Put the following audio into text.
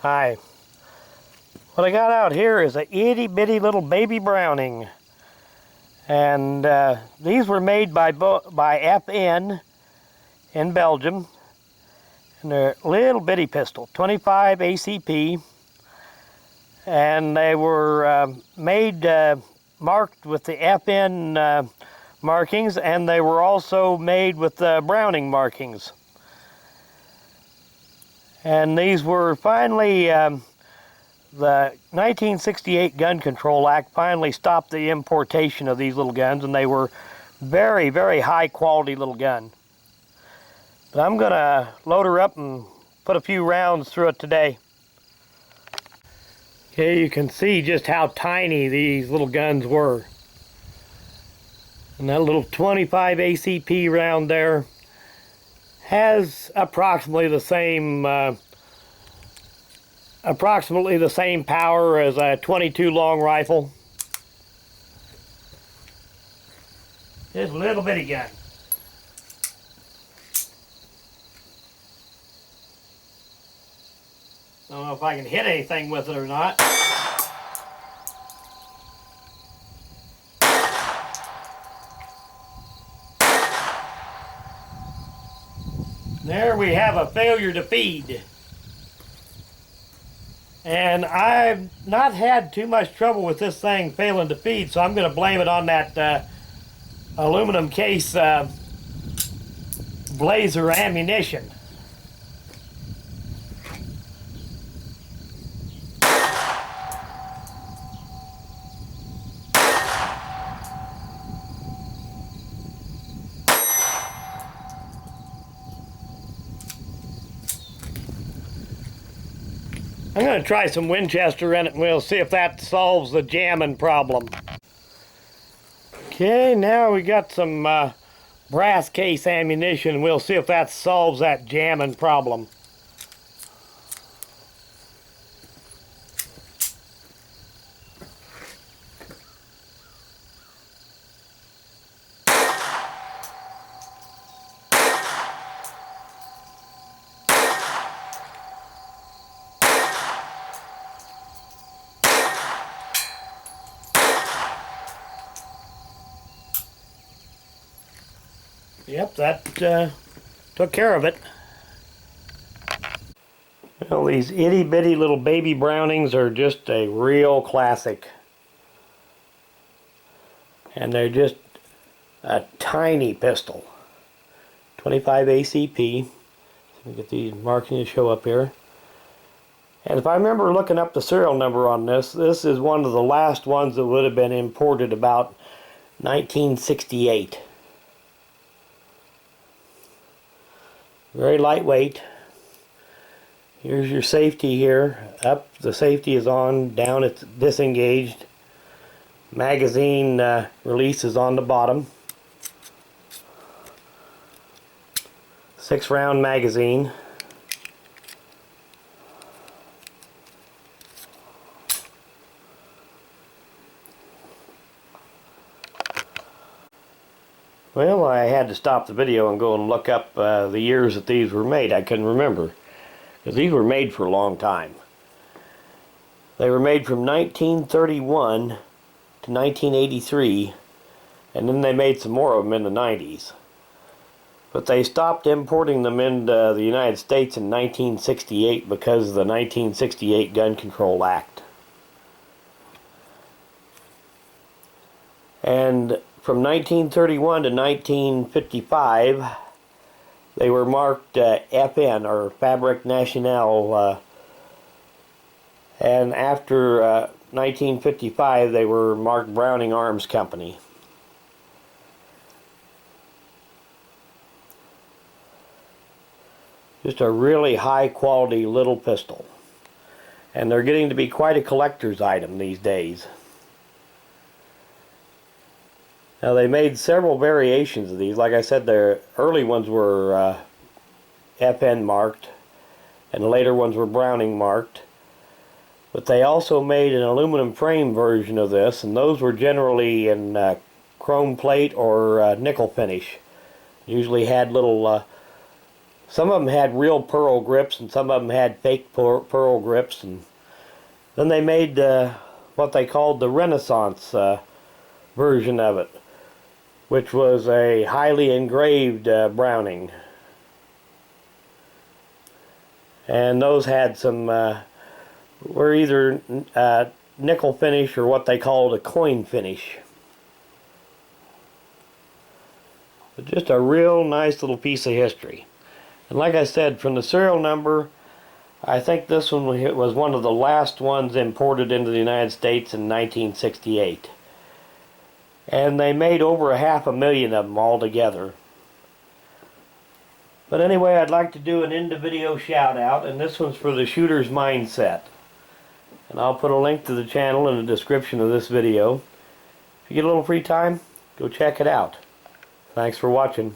Hi. What I got out here is a itty bitty little baby Browning. And these were made by FN in Belgium. And they're a little bitty pistol, 25 ACP. And they were made marked with the FN markings, and they were also made with the Browning markings. And these were finally, the 1968 Gun Control Act finally stopped the importation of these little guns, and they were very, very high quality little gun. But I'm going to load her up and put a few rounds through it today. Okay, you can see just how tiny these little guns were. And that little 25 ACP round there has approximately the same power as a 22 long rifle. Just a little bitty gun. I don't know if I can hit anything with it or not. There we have a failure to feed. And I've not had too much trouble with this thing failing to feed, so I'm going to blame it on that aluminum case Blazer ammunition. I'm going to try some Winchester in it, and we'll see if that solves the jamming problem. Okay, now we got some brass case ammunition, and we'll see if that solves that jamming problem. Yep, that took care of it. Well, these itty bitty little baby Brownings are just a real classic. And they're just a tiny pistol. 25 ACP. Let me get these markings to show up here. And if I remember looking up the serial number on this, this is one of the last ones that would have been imported about 1968. Very lightweight. Here's your safety here. Up, the safety is on. Down, it's disengaged. Magazine release is on the bottom. 6-round magazine. Well, I had to stop the video and go and look up the years that these were made. I couldn't remember, because these were made for a long time. They were made from 1931 to 1983, and then they made some more of them in the 90s. But they stopped importing them into the United States in 1968 because of the 1968 Gun Control Act. And from 1931 to 1955, they were marked FN, or Fabrique Nationale, and after 1955 they were marked Browning Arms Company. Just a really high quality little pistol. And they're getting to be quite a collector's item these days. Now, they made several variations of these. Like I said, their early ones were FN marked, and the later ones were Browning marked. But they also made an aluminum frame version of this, and those were generally in chrome plate or nickel finish. Usually had little Some of them had real pearl grips and some of them had fake pearl grips. And then they made what they called the Renaissance version of it, which was a highly engraved Browning. And those had some, were either nickel finish or what they called a coin finish. But just a real nice little piece of history. And like I said, from the serial number, I think this one was one of the last ones imported into the United States in 1968. And they made over 500,000 of them altogether. But anyway, I'd like to do an end of video shout out, and this one's for the Shooter's Mindset. And I'll put a link to the channel in the description of this video. If you get a little free time, go check it out. Thanks for watching.